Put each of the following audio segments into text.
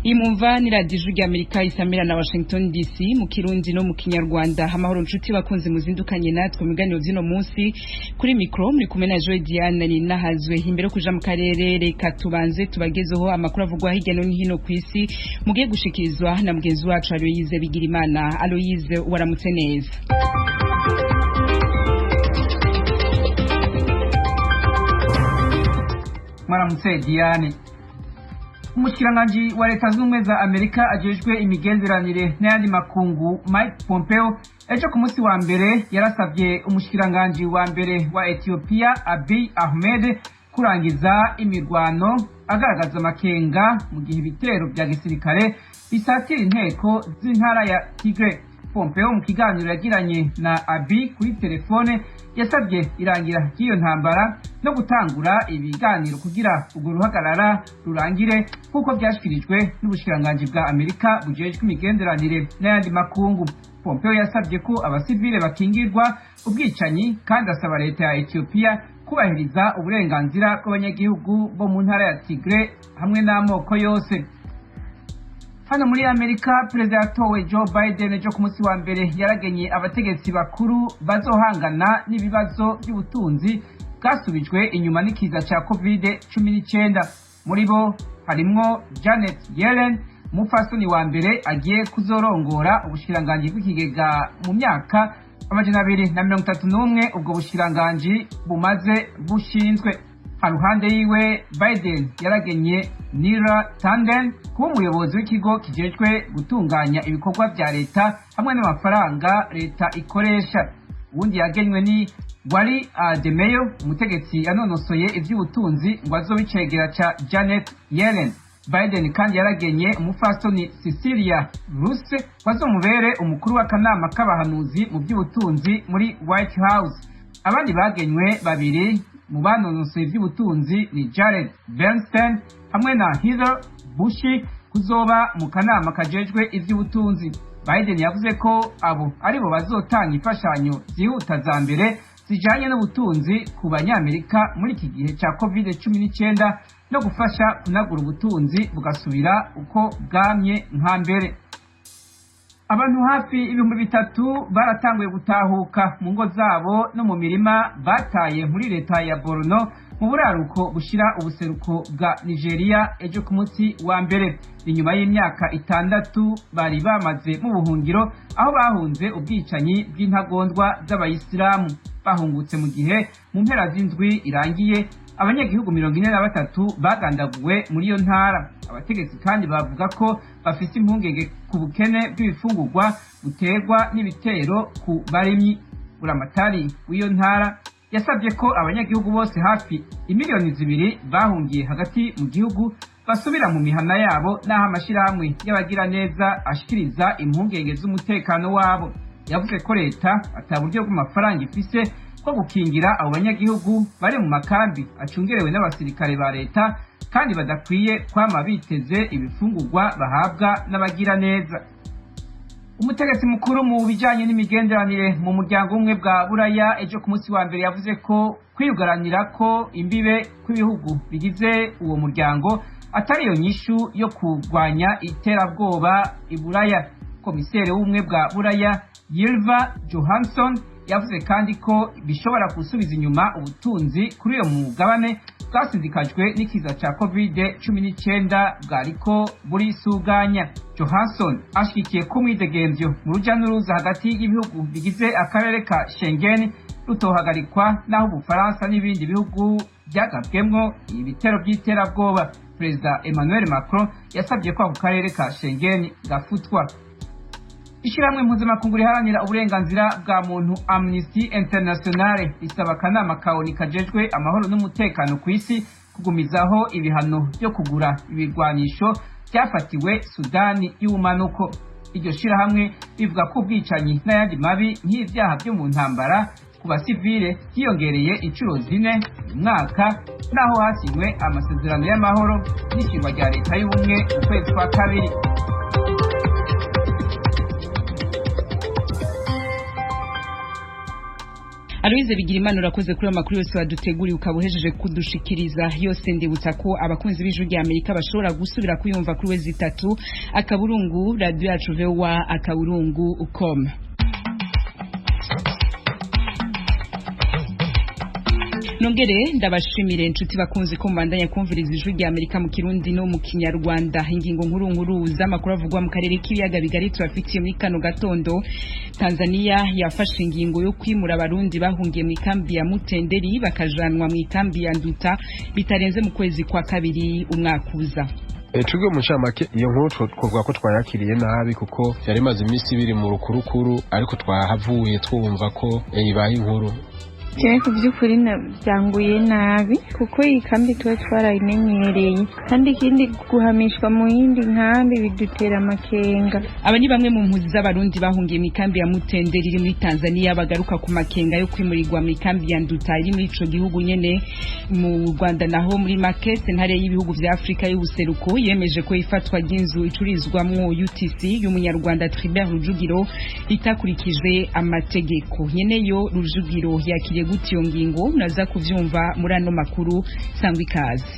Imumva ni Radio Amerika isamira na Washington DC mu Kirundi no mu Kinyarwanda. Amahoro nshuti bakunze muzindukanye natwe muganiro zino munsi kuri micro muri kumwe na Joy Diane ni nahazwe imbere kuja mu karere reka tubanze tubagezeho amakuru avugwa hirya no hino kwisi mugiye gushikirizwa na mugenzi wacu Aloyize Bigirimana. Aloyize waramutse neza. Mwaramutse Diane. Umushikiranganji wa Leta Zunze za Amerika ajejwe imigenderanire n'ayandi makungu Mike Pompeo ejo ku munsi wa mbere yarasavye umushikiranganji wa mbere wa Ethiopia Abiy Ahmed kurangiza imirwano agaragaza amakenga mu gihe ibitero bya gisirikare bisatira inteko z'intara ya Tigray. Pompeo mu kiganiro yagiranye na Abiy kuri telefone yasabye irangira ry'iyo ntambara no gutangura ibiganiro kugira urwo ruhagarara rurangire kuko byashikirijwe n'ubushikiranganji bwa Amerika bujejwe imigenderanire n'ayandi makungu. Pompeo yasabye ko abasivile bakingirwa ubwicanyi kandi asaba leta ya Ethiopia kubahiriza uburenganzira bw'abanyagihugu bo mu ntara ya Tigray hamwe n'amoko yose. Hano muri Amerika Perezida yatowe Joe Biden ejo ku munsi wa mbere yaragenye abategetsi bakuru bazohangana n'ibibazo by'ubutunzi bwasubijwe inyuma n'ikiza ca COVID-19. Muri bo harimwo Janet Yellen, umupfasoni wa mbere agiye kuzorongora ubushikiranganji bw'ikigega mu myaka 231 ubwo bushikiranganji bumaze bushinzwe. Haruhande yiwe Biden yaragenye Neera Tanden kuba umuyobozi w'ikigo kijejwe gutunganya ibikorwa vya leta hamwe n'amafaranga leta ikoresha. Uwundi yagenywe ni Wally Ademeyo, umutegetsi yanonosoye ivy'ubutunzi ngo azobicegera ca Janet Yellen. Biden kandi yaragenye umufasoni Cecilia Rouse wazomubere umukuru w'akanama k'abahanuzi mu by'ubutunzi muri White House. Abandi bagenywe babiri mu banonosoye ivy'ubutunzi ni Jared Bernstein hamwe na Heather Bushi kuzoba mu kanama kajejwe ivy'ubutunzi. Biden yavuze ko abo aribo bazotanga imfashanyo zihuta za mbere zijanye n'ubutunzi ku banyamerika muri iki gihe ca COVID-19 no gufasha kunagura ubutunzi bugasubira uko bwamye nka mbere. Abantu hafi 3,000 baratanguye gutahuka mu ngo zabo no mu mirima bataye muri leta ya Borno mu buraruko bushira ubuseruko bwa Nigeria ejo ku munsi wa mbere. Inyuma y'imyaka 6 bari bamaze mu buhungiro aho bahunze ubwicanyi bw'intagondwa z'abayisilamu. Bahungutse mu gihe mu mpera z'indwi irangiye abanyagihugu 43 bagandaguwe muri iyo ntara. Abategetsi kandi bavuga ko bafite impungenge ku bukene bw'ibifungurwa buterwa n'ibitero ku barimyi. Buramatari w'iyo ntara yasabye ko abanyagihugu bose hafi 2 miliyoni bahungiye hagati mu gihugu basubira mu mihana yabo n'aho amashirahamwe y'abagira neza ashikiriza impungenge z'umutekano wabo. Yavuze ko leta ataburyo bw'amafaranga ifise ko gukingira abo banyagihugu bari mu makambi acungerewe n'abasirikare ba leta kandi badakwiye kwama biteze ibifungurwa bahabwa n'abagira neza. Umutegetsi mukuru mu bijanye n'imigenderanire mu muryango umwe bwa Buraya ejo ku munsi wa mbere yavuze ko kwiyugaranira ko imbibe kw'ibihugu bigize uwo muryango atari yo nyishu yo kurwanya iterabwoba i Buraya. Komiseri w'ubumwe bwa Buraya Ylva Johansson yavuze kandi ko bishobora gusubiza inyuma ubutunzi kuri uyo mugabane bwasindikajwe n'ikiza ca COVID-19 bwariko burisuganya. Johansson ashikiye ko umwidegemvyo mu ruja n'uruza hagati y'ibihugu bigize akarere ka Schengen rutohagarikwa naho Ubufaransa n'ibindi bihugu byagabwemwo ibitero by'iterabwoba. Perezida Emmanuel Macron yasabye ko ako karere ka Schengen gafutwa. Ishiramwe mpuzamakungu riharanira uburenganzira bwa muntu Amnesty International risaba akanama kaoni kajejwe amahoro n'umutekano ku isi kugumizaho ibihano byo kugura ibirwanisho byafatiwe Sudani y'ubumanuko. Iryo shirahamwe rivuga ko ubwicanyi n'ayandi mabi nk'ivyaha byo mu ntambara ku basivile hiyongereye inshuro 4 mu mwaka naho hasinywe amasezerano y'amahoro n'ishingwa rya leta y'ubumwe mu kwezi kwa kabiri. Aloise Bigirimana urakoze kuri amakuru yose waduteguriye ukabuhejeje kudushikiriza yose. Ndibutsa ko abakunzi b'Ijwi rya Amerika bashobora gusubira kuyumva kuri wezi 3 akaburungu radio yacu VOA akaburungu.com. Nongere ndabashimire inshuti bakunzi ko mbandanya kumviriza Ijwi rya Amerika mu Kirundi no mu Kinyarwanda. Ingingo nkuru z'amakuru avugwa mu karere k'ibiyaga bigari turafitiye muri kano gatondo. Tanzania yafashe ingingo yo kwimura abarundi bahungiye mu ikambi ya Mutenderi bakajanwa mu ikambi ya Nduta bitarenze mu kwezi kwa kabiri umwaka uza. Twebwe mu ncamake iyo nkuru twavuga ko twayakiriye nabi kuko yari maze iminsi ibiri mu rukurukuru ariko twahavuye twumva ko ibaye inkuru. Ku by'ukuri byanguye nabi kuko iyi kambi tuba twarayimenyereye kandi ikindi guhamishwa mu yindi nkambi bidutera amakenga. Aba ni bamwe mu mpunzi z'abarundi bahungiye mu ikambi ya Mutenderi iri muri Tanzania bagaruka ku makenga yo kwimurirwa mu ikambi ya Nduta iri muri ico gihugu nyene. Mu Rwanda naho muri Makese ntare y'ibihugu vya Afrika y'ubuseruko yemeje ko ifatwa ry'inzu icurizwamwo UTC y'umunyarwanda Tribert Rujugiro itakurikije amategeko. Nyeneyo Rujugiro yakiriye gute iyo ngingo naza kuvyumva muri ano makuru sangwa ikaze.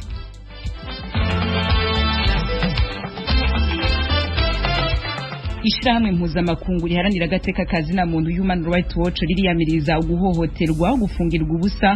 Ishirahamwe mpuzamakungu riharanira agateka kazina muntu Human Rights Watch ririyamiriza uguhohoterwa gufungirwa ubusa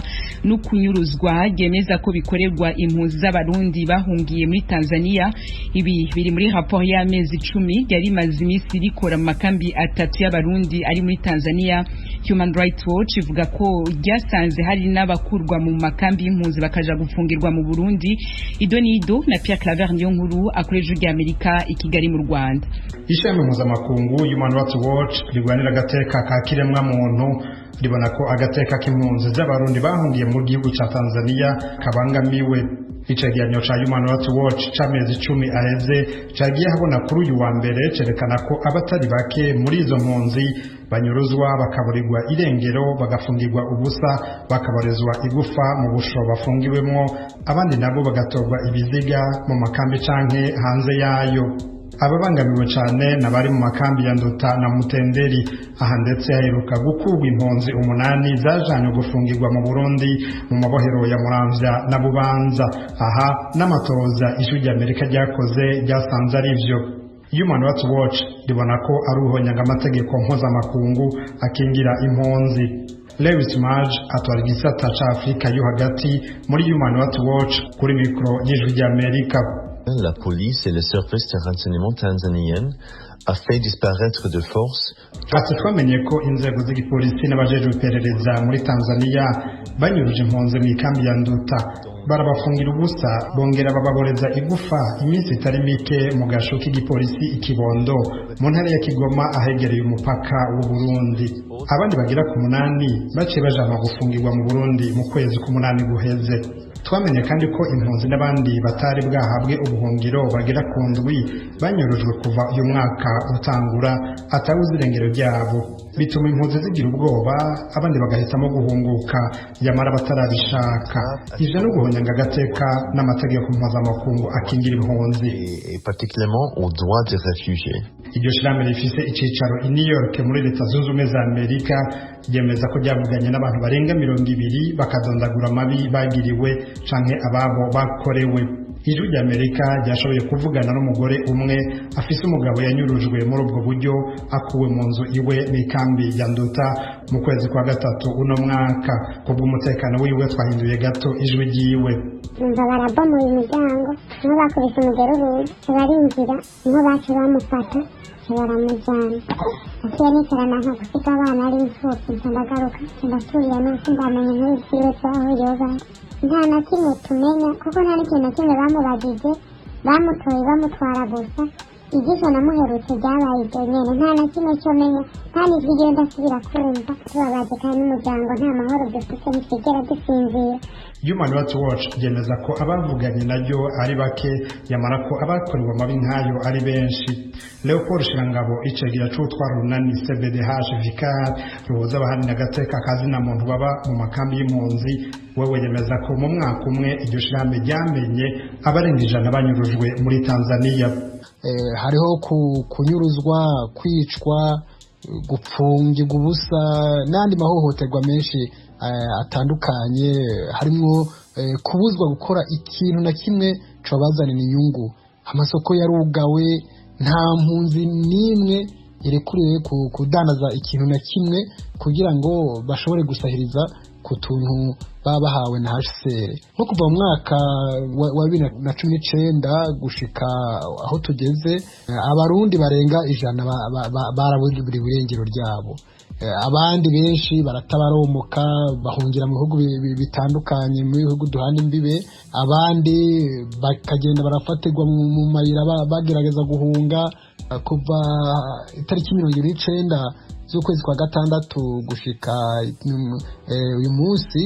no kunyuruzwa ryemeza ko bikorerwa impunzi z'abarundi bahungiye muri Tanzania. Ibi biri muri rapport y'amezi 10 yari maze imisi rikora mu makambi 3 y'abarundi ari muri Tanzania. Human Rights Watch ivuga ko ryasanze hari n'abakurwa mu makambi y'impunzi bakaja gufungirwa mu Burundi. Idonido na Pierre Claver Niyonkuru akoreje Ijwi rya Amerika i Kigali mu Rwanda. Ishami mpuzamakungu Human Rights Watch rigwanira agateka ka kiremwa muntu ribona ko agateka k'impunzi z'abarundi bahungiye mu gihugu ca Tanzania kabangamiwe. Icegeranyo ca Human Rights Watch c'amezi 10 aheze cagiye habona kuri uyu wa mbere cerekana ko abatari bake muri izo mpunzi banyuruzwa bakaburirwa irengero bagafungirwa ubusa bakabarizwa igufa mu busho bafungiwemwo abandi nabo bagatorwa ibiziga mu makambi canke hanze yayo. Ababangamiwe cyane nabari mu makambi ya Nduta na Mutenderi. Aha ndetse haheruka gukurwa impunzi 8 zajanywe gufungirwa mu Burundi mu mabohero ya Muramvya na Bubanza. Aha n'amatoza Ijwi rya Amerika ryakoze ryasanze ari byo. Human Rights Watch ribona ko ari ubuhonyanga amategeko mpuzamakungu akingira impunzi. Lewis Maj atwara igisata ca Afrika yo hagati muri Human Rights Watch kuri mikro y'Ijwi rya Amerika. La police et les services de renseignement tanzaniennes a fait disparaître de force. Ati twamenye ko inzego z'igipolisi n'abajejwe iperereza muri Tanzania banyuruje impunzi mu ikambi ya Nduta barabafungira ubusa bongera bababoreza igufa iminsi itari mike mu gasho k'igipolisi ikibondo mu ntara ya Kigoma ahegereye umupaka w'u Burundi. Abandi bagira ku 8 baciye bajana gufungirwa mu Burundi mu kwezi ku8 guheze. Twamenye kandi ko impunzi n'abandi batari bwahabwe ubuhungiro bagira ku ndwi banyurujwe kuva uyu mwaka utangura atawuzi irengero ryabo. Bituma impunzi zigira ubwoba abandi bagahitamo guhunguka yamara batarabishaka. Ije no guhonyanga agateka n'amategeko mpuzamakungu akingira impunzi et particulièrement aux droits des réfugiés. Iryo shirahamwe rifise icicaro i New York muri Leta Zunze Ubumwe za Amerika ryemeza ko ryavuganye n'abantu barenga 200 bakadondagura amabi bagiriwe canke ababo bakorewe. Ijwi rya Amerika ryashoboye kuvugana n'umugore umwe afise umugabo yanyurujwe muri ubwo buryo akuwe mu nzu iwe n'ikambi ya Nduta mu kwezi kwa gatatu uno mwaka. Kubw'umutekano wiwe twahinduye gato ijwi ryiwe. Numva barabomoye imiryango niho bakubise umugero urugi barinjira niho bacu bamufata baramujyana. Asiye nicarana nka gufite abana ari imfubyi ndagaruka ndasubira n'uko ndamenye nk'ibyiwe cyaho yoba nta na kimwe tumenya kuko nta n'ikintu na kimwe bamubagije bamutoye bamutwara gusa. Igisho namuherutse ryabaye ibyo nyene nta na kimwe cyo menya nta n'ijwi ryo ndasubira kumva tubabaje kandi n'umuryango nta mahoro dufite ntitwigera dusinzira. Human Rights Watch yemeza ko abavuganye naryo ari bake yamara ko abakorewe amabi nk'ayo ari benshi. Leopold Shirangabo icegera c'utwara runani CBDH Vicar ruhuza abaharanira agateka kazina muntu baba mu makambi y'impunzi wewe yemeza ko mu mwaka umwe iryo shirahamwe ryamenye abarenga 100 banyurujwe muri Tanzania. Hariho kunyuruzwa kwicwa gupfungirwa ubusa n'andi mahohoterwa menshi atandukanye, harimo kubuzwa gukora ikintu na kimwe cobazanira inyungu. Amasoko yarugawe, nta mpunzi n'imwe yerekuriwe kudanaza ikintu na kimwe kugira ngo bashobore gusahiriza ku tuntu baba bahawe na HCR. Nko kuva mu mwaka wa 2019 gushika aho tugeze, abarundi barenga 100 baraburiwe irengero ryabo. Abandi benshi baratabaromoka bahungira mu bihugu bitandukanye, mu bihugu duhana imbibe, abandi bakagenda barafatirwa mu mayira bagerageza guhunga. Kuva itariki 29 z'ukwezi kwa gatandatu gushika uyu munsi,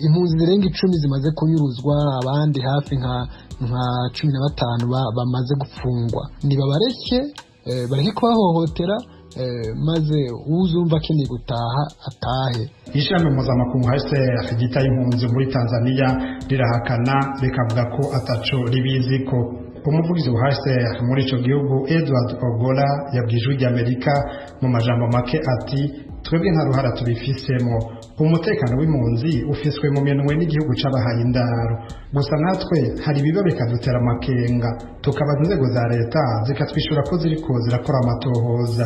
impunzi zirenga 10 zimaze kunyuruzwa, abandi hafi nka 15 bamaze gupfungwa. Bareke kubahohotera, maze uzumva akeneye gutaha atahe. Ishami mpuzamakungu HCR ryitaye impunzi muri Tanzania rirahakana rikavuga ko ataco ribiziko. Umuvugizi wa HCR muri ico gihugu Edward Ogola yabwijwe ry'Amerika mu majambo make ati twebwe nta ruhara tubifisemo, umutekano w'impunzi ufiswe mu minwe n'igihugu c'abahaye indaro, gusa natwe hari ibiba bikadutera amakenga, tukabaza inzego za leta zikatwishura ko ziriko zirakora amatohoza.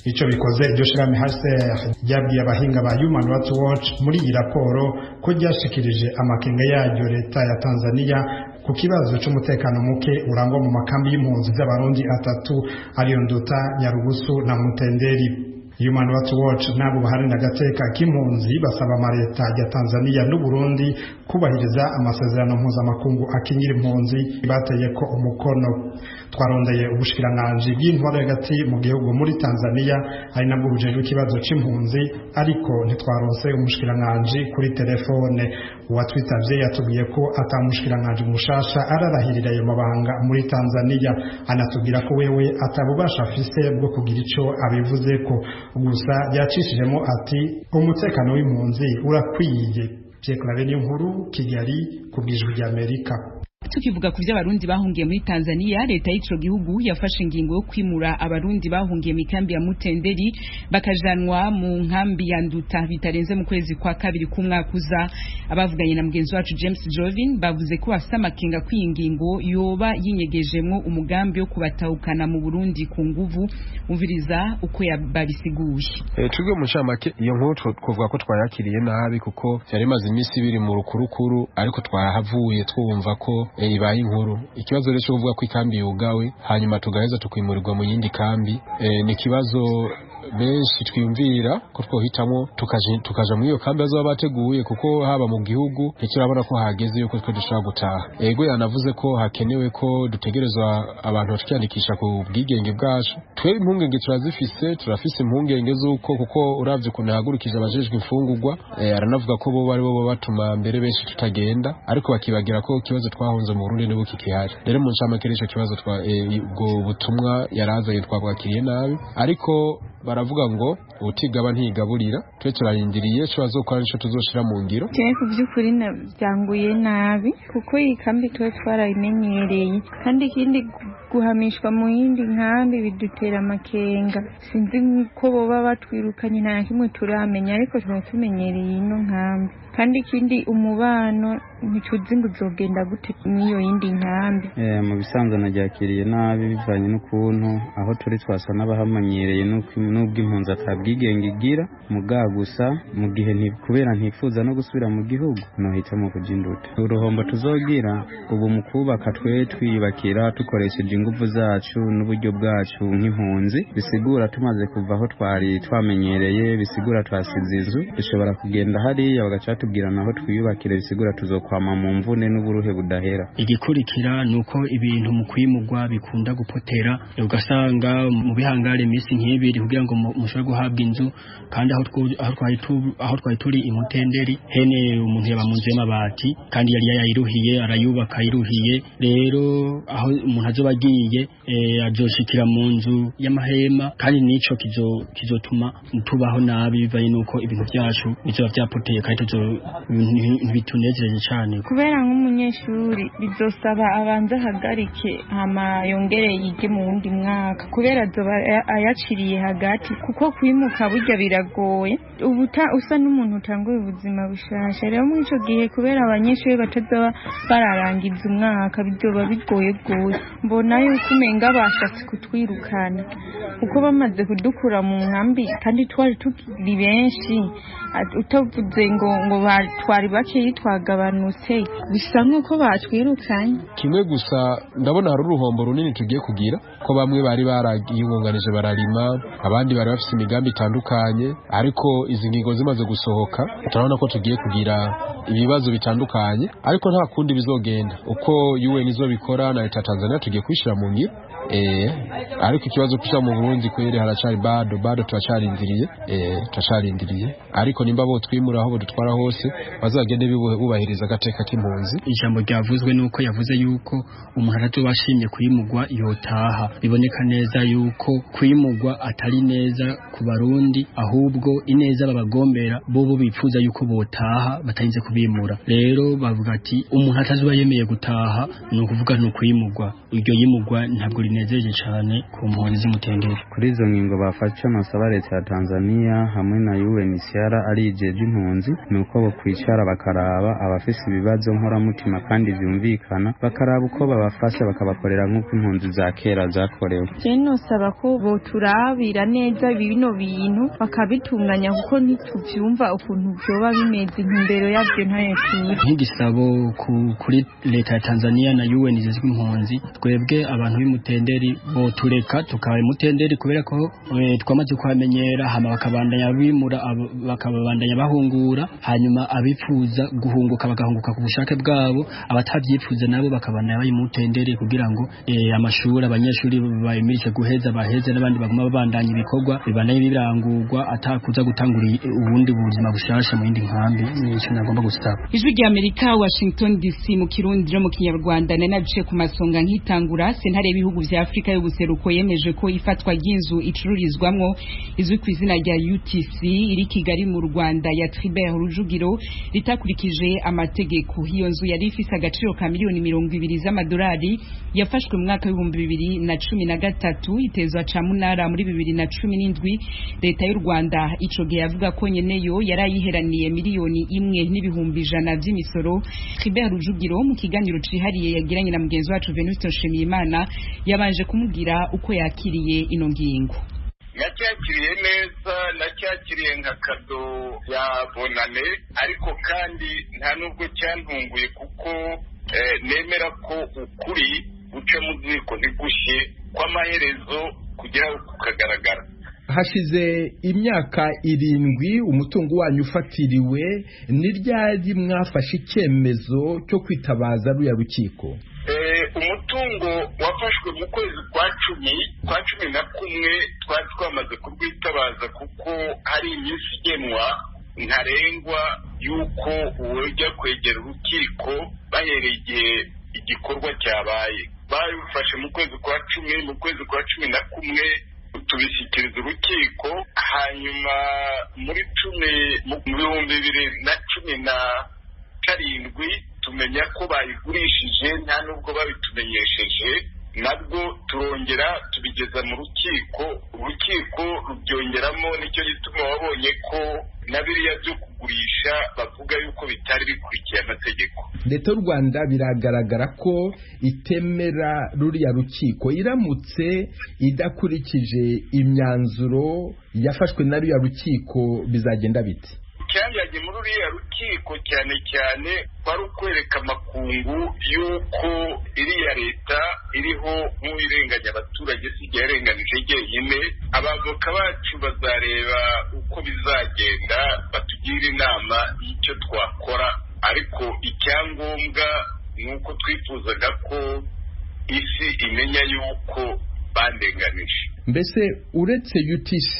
Ico bikoze iryo shirahamwe HCR ryabwiye abahinga ba Human Rights Watch muri iyi raporo ko ryashikirije amakenga yaryo leta ya Tanzania ku kibazo c'umutekano muke urangwa mu makambi y'impunzi z'abarundi 3 ariyo Nduta, Nyarugusu na Mutenderi. Human Rights Watch nabo baharanira agateka k'impunzi basaba amaleta ya Tanzania n'u Burundi kubahiriza amasezerano mpuzamakungu akingira impunzi bateye ko umukono. Twarondeye ubushikiranganji bw'intwaro hagati mu gihugu muri Tanzania ari nabwo bujejwe ikibazo c'impunzi, ariko ntitwaronse umushikiranganji kuri telefone. Uwatwitavye yatubwiye ko atamushikiranganji mushasha ararahirira ayo mabanga muri Tanzania, anatubwira ko wewe atabubasha afise bwo kugira ico abivuzeko, gusa yacishijemo ati umutekano w'impunzi urakwiye. Pierre Claver Niyonkuru, Kigali, kubwijwi ry'Amerika. Tukivuga ku by'abarundi bahungiye muri Tanzania, leta y'ico gihugu yafashe ingingo yo kwimura abarundi bahungiye mu kambi ya Mutenderi bakajanwa mu nkambi ya Nduta bitarenze mu kwezi kwa kabiri k'umwaka uza. Abavuganye na mugenzi wacu James Jovin bavuze ko bafite amakenga kw'ingingo yoba yinyegejemwo umugambi wo kubatahukana mu Burundi ku nguvu. Umviriza uko babisiguye. Twebwe mu ncamake iyo nkuru twavuga ko twayakiriye nabi kuko yari maze iminsi biri mu rukurukuru, ariko twarahavuye twumva ko ibaye inkuru. Ikibazo rero cyo kuvuga ko ikambi yugawe hanyuma tugaheza tukimurirwa mu yindi kambi, ni kibazo benshi twiyumvira ko twohitamo tukaja muri iyo kambi azoba bateguye, kuko haba mu gihugu ntikirabona ko hageze yuko twe dushobora gutaha. Ego yanavuze ko hakenewe ko dutegerezwa abantu bakiyandikisha ku bwigenge bwacu. Twe impungenge turafise impungenge z'uko, kuko uravye ukuntu hagurukije abajejwe imfungurwa, aranavuga ko bo bari bo batuma mbere benshi tutagenda, ariko bakibagira ko ikibazo twahunze mu Burundi n'ubu kikihari. Rero mu ncamake ico kibazo ubwo butumwa yarazanye twabwakiriye nabi, ariko baravuga ngo utigaba ntigaburira. Twe turarindiriye cyo bazokora nico tuzoshira mu ngiro. Cyane ku by'ukuri byanguye nabi, kuko iyi kambi twe twarayimenyereye, kandi ikindi guhamishwa mu yindi nkambi bidutera amakenga. Sinzi ko boba batwirukanye nta kimwe turamenya, ariko tumenyereye ino nkambi, kandi ikindi umubano nticuzi ngo uzogenda gute n'iyo yindi nkambi. Mu bisanzwe naryakiriye nabi bivanye n'ukuntu aho turi twasa n'abahamenyereye n'ubwo impunzi atabwigenge igira muga, gusa mu gihe kubera ntifuza no gusubira mu gihugu nohitamo kuja Nduta. Uruhombo tuzogira ubu mu kubaka twe twiyubakira dukoresheje ingufu zacu n'uburyo bwacu nk'impunzi, bisigura tumaze kuva aho twari twamenyereye, bisigura twasize inzu, dushobora kugenda hariya bagaca tubwira naho twiyubakire, bisigura tuzokwama mu mvune n'uburuhe budahera. Igikurikira nuko ibintu mu kwimugwa bikunda gupotera, ugasanga mu bihangare iminsi nk'ibiri kugira ngo mushobore guhabwa inzu, kandi aho twari turi Imutenderi hene umuntu yaba mu nzu y'amabati, kandi yari yayiruhiye arayubaka yiruhiye. Rero aho umuntu azoba agiye azoshikira mu nzu y'amahema, kandi nico kizotuma tubaho nabi bivanye nuko ibintu byacu bizoba byapoteye, kandi ntibitunezereje cyane. cyane kubera nk'umunyeshuri bizosaba abanza ahagarike hama yongere yige mu wundi mwaka kubera azoba ayaciriye hagati kuko kwimuka burya biragoye ubu usa n'umuntu utanguye ubuzima bushasha rero muri ico gihe kubera abanyeshuri batazoba bararangiza umwaka bizoba bigoye gose mbona yuko umenga bashatse kutwirukana kuko bamaze kudukura mu nkambi kandi twari tukiri benshi utavuze ngo twari bakeyi twagabanutse bisa nk'uko batwirukanye kimwe gusa ndabona hari uruhombo runini tugiye kugira ko bamwe bari barayibunganije bararima abandi bari bafite imigambi itandukanye ariko izi ngingo zimaze gusohoka turabona ko tugiye kugira ibibazo bitandukanye ariko nta kundi bizogenda uko UN izobikora na leta ya Tanzania tugiye kwishira mu ngiro ariko ikibazo kusha mu Burundi kwere haracari bado turacarindiriye ariko nimba bo twimura aho dutwara hose bazagende bubahiriza agateka k'impunzi. Ijambo ryavuzwe nuko yavuze yuko umuntu aratubashimye kwimugwa yotaha biboneka neza yuko kwimugwa atari neza ku Barundi ahubwo ineza babagombera bo bipfuza yuko botaha batarinze kubimura rero bavuga ati umuntu atazuba yemeye gutaha no kuvuga no kwimugwa iryo yimugwa ntabwo rinezeje cyane ku mpunzi z'umutendere. Kuri izo ngingo bafashe amasaba leta ya Tanzania hamwe na UNHCR ari ijeje impunzi nuko bo kwicara bakaraba abafise ibibazo nkoramutima kandi byumvikana bakaraba uko babafasha bakabakorera nk'uko impunzi za kera zakorewe. Jeno saba ko bo turabira neza bino bintu bakabitunganya kuko ntituvyumva ukuntu byoba bimeze imbere yabyo ntayo turi. Nk'igisabo kuri leta ya Tanzania na UN zizwi impunzi twebwe abantu b'imutenderi bo tureka tukaba imutenderi kubera ko twamaze kwamenyera hama bakabandanya bimura bakabandanya bahungura hanyuma abifuza guhunguka bagahunguka ku bushake bwabo abatavyifuza nabo bakabandanya bayimutenderi kugira ngo amashuri abanyeshuri bayimirike guheza baheze n'abandi baguma babandanya ibikorwa bibandanye birangurwa atakuza gutangura ubundi buzima bushasha mu yindi nkambi nico nagomba gusaba. Ijwi rya Amerika Washington DC mu Kirundi no mu Kinyarwanda nanabice ku masonga nkitangura sentare y'ibihugu vya Afrika y'ubuseruko yemeje ko ifatwa ry'inzu icururizwamwo izwi ku izina rya UTC iri Kigali mu Rwanda ya Tribert Rujugiro ritakurikije amategeko. Iyo nzu yari ifise agaciro ka miliyoni 200 z'amadolari yafashwe mu mwaka wa 2013 itezwa ca munara muri 2017 leta y'u Rwanda ico gihe yavuga ko nyeneyo yarayiheraniye miliyoni 1.1 by'imisoro. Tribert Rujugiro mu kiganiro cihariye yagiranye na mugenzi wacu Venuste Nshimiyimana yabanje kumubwira uko yakiriye ino ngingo. Nacyakiriye neza nacyakiriye nka kado ya bonane ariko kandi nta nubwo cyantunguye kuko nemera ko ukuri uce mu ziko ntigushe kw'amaherezo kugira kukagaragara. Hashize imyaka 7 umutungo wanyu ufatiriwe ni ryari mwafashe icyemezo cyo kwitabaza ruya rukiko? Umutungo wafashwe mu kwezi kwa cumi na kumwe twari twamaze kurwitabaza kuko hari iminsi igenwa ntarengwa yuko ujya kwegera urukiko bahereye igihe igikorwa cyabaye. Babifashe mu kwezi kwa 10 mu kwezi kwa 11 tubishyikiriza urukiko hanyuma muri 2017 tumenya ko bayigurishije nta nubwo babitumenyesheje nabwo turongera tubigeza mu rukiko rubyongeramo nicyo gituma wabonye ko nabiriya byo kugurisha bavuga yuko bitari bikurikiye amategeko. Leta y'u Rwanda biragaragara ko itemera ruriya rukiko iramutse idakurikije imyanzuro yafashwe na ruriya rukiko bizagenda bite? Cyanyage muri uriya rukiko cyane cyane bari ukwereka amakungu yuko iriya leta iriho nk'uwirenganya abaturage sigiye yarenganije jyenyine. Abavoka bacu bazareba uko bizagenda batugira inama y'icyo twakora ariko icyangombwa nuko twifuzaga ko isi imenya yuko bandenganije. Mbese uretse UTC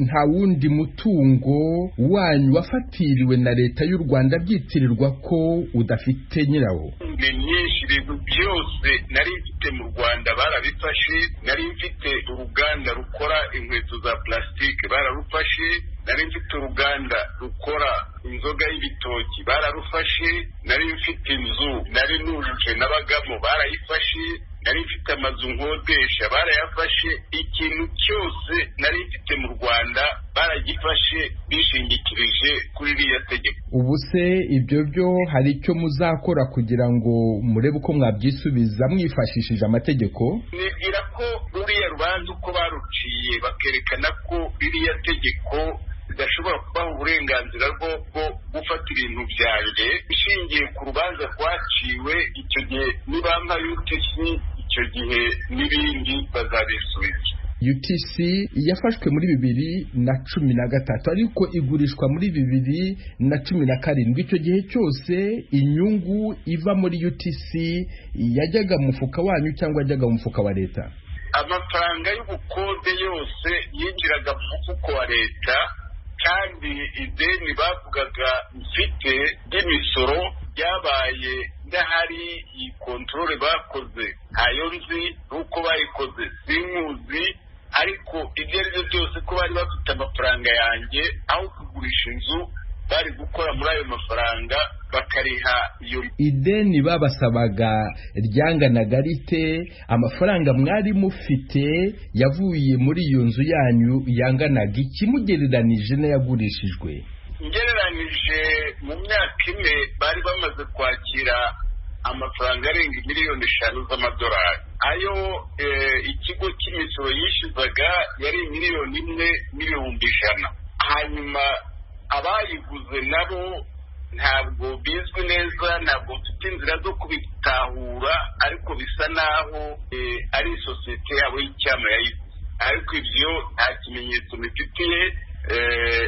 nta wundi mutungo wanyu wafatiriwe na leta y'u Rwanda byitirirwa ko udafite nyirawo? Ni myinshi, ibintu byose nari mfite mu Rwanda barabifashe. Nari mfite uruganda rukora inkweto za plastique bararufashe, nari mfite uruganda rukora inzoga y'ibitoki bararufashe, nari mfite inzu nari nujuje n'abagamo barayifashe, nari mfite amazu nkodesha barayafashe, ikintu cyose nari mfite mu Rwanda baragifashe bishingikirije kuri iriya tegeko. Ubu se ibyo byo hari icyo muzakora kugira ngo murebe uko mwabyisubiza mwifashishije amategeko? Nibwira ko ruriya rubanza uko baruciye bakerekana ko ririya tegeko ridashobora kubaha uburenganzira bwo gufata ibintu byanjye ishingiye ku rubanza rwaciwe, icyo gihe nibampa UTC icyo gihe n'ibindi bazabisubiza. UTC yafashwe muri 2013 ariko igurishwa muri 2017. Icyo gihe cyose inyungu iva muri UTC yajyaga mu mufuka wanyu cyangwa yajyaga mu mufuka wa leta? Amafaranga y'ubukode yose yinjiraga mu mufuko wa leta, kandi ideni bavugaga mfite ry'imisoro ryabaye ndahari, iyi kontrole bakoze ntayo nzi, nuko bayikoze sinkuzi, ariko ibyo ari byo byose ko bari bafite amafaranga yanjye, aho kugurisha inzu bari gukora muri ayo mafaranga bakariha iyo ideni babasabaga ryanganaga rite? Amafaranga mwari mufite yavuye muri iyo nzu yanyu yanganaga iki mugereranije n'ayagurishijwe? Ngereranije mu myaka ine bari bamaze kwakira amafaranga arenga miliyoni 5 z'amadolari. Ayo ikigo cy'imisoro yishyuzaga yari miliyoni 1,100,000. hanyuma abayiguze nabo ntabwo bizwi neza, ntabwo mfite inzira zo kubitahura, ariko bisa naho ari sosiyete yabo y'icyama yayiguze, ariko ibyo nta kimenyetso bifitiye,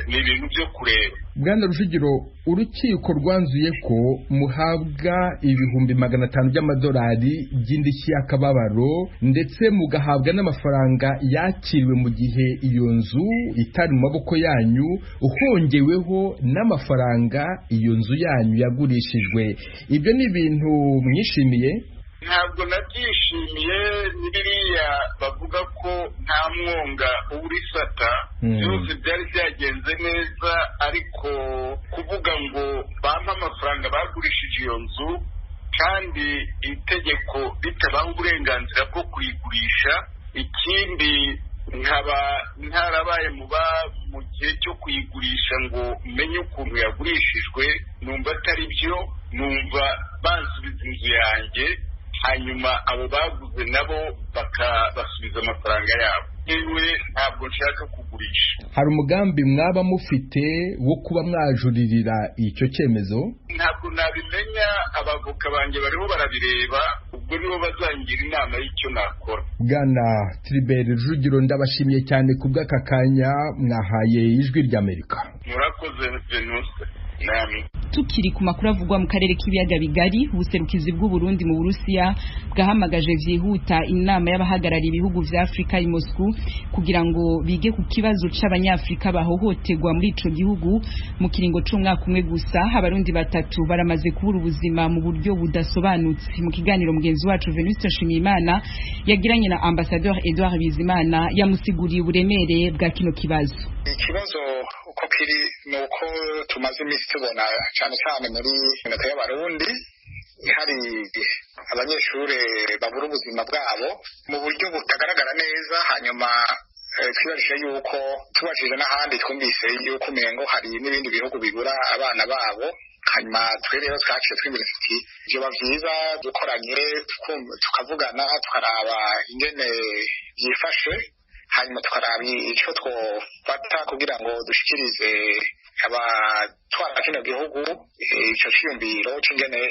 ni ibintu byo kureba. Bwana Rujugiro, urukiko rwanzuye ko muhabwa 500,000 by'amadolari by'indishyi y'akababaro, ndetse mugahabwa n'amafaranga yakiriwe mu gihe iyo nzu itari mu maboko yanyu, uhongeweho n'amafaranga iyo nzu yanyu yagurishijwe. Ibyo ni ibintu mwishimiye? Ntabwo nabyishimiye. Ni biriya bavuga ko nta mwonga uburisata, byose byari byagenze neza, ariko kuvuga ngo bampa amafaranga bagurishije iyo nzu kandi itegeko ritabaha uburenganzira bwo kuyigurisha, ikindi nkaba ntarabaye mu gihe cyo kuyigurisha ngo menye ukuntu yagurishijwe, numva atari byo. Numva bansubiza inzu yanjye, hanyuma abo baguze nabo bakabasubiza amafaranga yabo. Yewe ntabwo nshaka kugurisha. Hari umugambi mwaba mufite wo kuba mwajuririra icyo cyemezo? Ntabwo nabimenya, abavoka banjye bariho barabireba, ubwo nibo bazangira inama y'icyo nakora. Bwana Tribert Rujugiro, ndabashimiye cyane kubw'aka kanya mwahaye Ijwi ry'Amerika. Murakoze Venuste. Nami tukiri ku makuru avugwa mu karere k'ibiyaga bigari, ubuserukizi bw'u Burundi mu Burusiya bwahamagaje vyihuta inama y'abahagarariye ibihugu vya Afrika i Moscow kugira ngo bige ku kibazo c'abanyafrika bahohoterwa muri ico gihugu. Mu kiringo c'umwaka umwe gusa abarundi 3 baramaze kubura ubuzima mu buryo budasobanutse. Mu kiganiro mugenzi wacu Venuste Nshimiyimana yagiranye na Ambassadeur Edouard Bizimana yamusiguriye uburemere bwa kino kibazo. Ikibazo uko kiri nuko tumaze imisi tubona cyane cyane muri minota y'abarundi hari abanyeshuri babura ubuzima bwabo mu buryo butagaragara neza. Hanyuma twibajije yuko tubajije n'ahandi twumvise yuko umengo hari n'ibindi bihugu bibura abana babo. Hanyuma twe rero twaciye twibwira tuti byoba byiza dukoranye tukavugana tukaraba ingene byifashe, hanyuma tukaraba icyo twofata kugira ngo dushikirize abatwara kino gihugu icyo cyiyumviro cy'ingene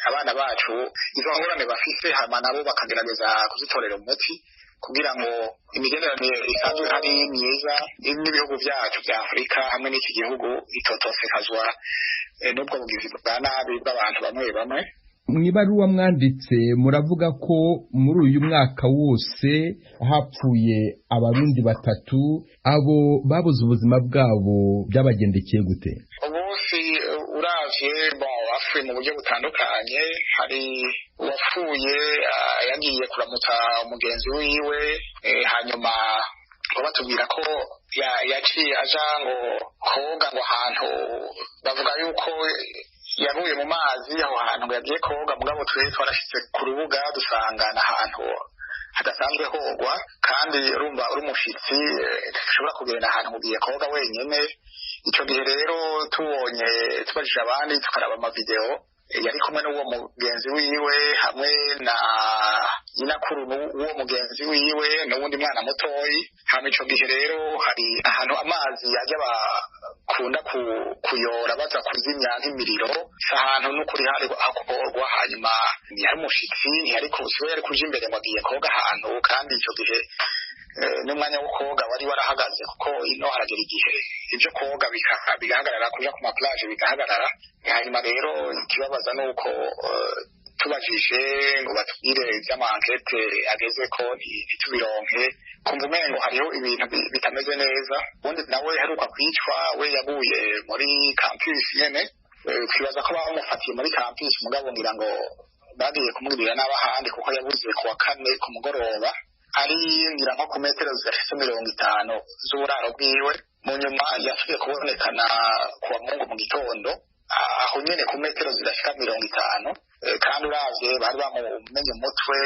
abana bacu izo ngorane bafise, hanyuma nabo bakagerageza kuzitorera umuti kugira ngo imigenderanire isanzwe hari myiza n'ibihugu byacu bya Afurika hamwe n'iki gihugu itotosekazwa n'ubwo bugizi bwa nabi bw'abantu bamwe bamwe. Mwibaruwa mwanditse muravuga ko muri uyu mwaka wose hapfuye abarundi 3, abo babuze ubuzima bwabo byabagendekeye gute? Bose uravye bapfuye mu buryo butandukanye. Hari uwapfuye yagiye kuramutsa umugenzi wiwe, hanyuma atubwira ko yaciye aja ngo koga ngo ahantu bavuga yuko yavuye mu mazi aho hantu ngo yagiye koga mugabo twese twarashitse ku rubuga dusangana ahantu hadasanzwe hogwa kandi urumva uri umushitsi ushobora kugenda ahantu ugiye koga wenyene. Ico gihe rero tubajije abandi tukaraba amavideo yari kumwe n'uwo mugenzi wiwe hamwe na nyinakuru n'uwo mugenzi wiwe n'uwundi mwana mutoyi. Hama ico gihe rero hari ahantu amazi yajya bakunda kuyora baza kuzimya nk'imiriro, ahantu n'ukuri hari hakorwa. Hanyuma ntiyari umushitsi, ntiyari kusiwe, yari kuja imbere ngo agiye koga ahantu, kandi ico gihe n'umwanya wo koga wari warahagaze kuko ino haragera igihe ibyo koga bigahagarara, kuja ku maplaje bigahagarara. Hanyuma rero ikibabaza nuko tubajije ngo batubwire ivy'amankete ageze ko ntitubironke, kumva umengo hariho ibintu bitameze neza. Ubundi nawe heruka kwicwa, we yaguye muri campus nyene, twibaza ko bamufatiye muri campus mugabo ngira ngo bagiye kumwibira n'abahandi kuko yabuze ku wa kane ku mugoroba, ari ngira nko ku metero zidashitse 50 z'uburaro bwiwe. Mu nyuma yasubiye kubonekana ku wa Mungu mu gitondo aho nyene ku metero zidashika 50, kandi uravye bari bamumenye umutwe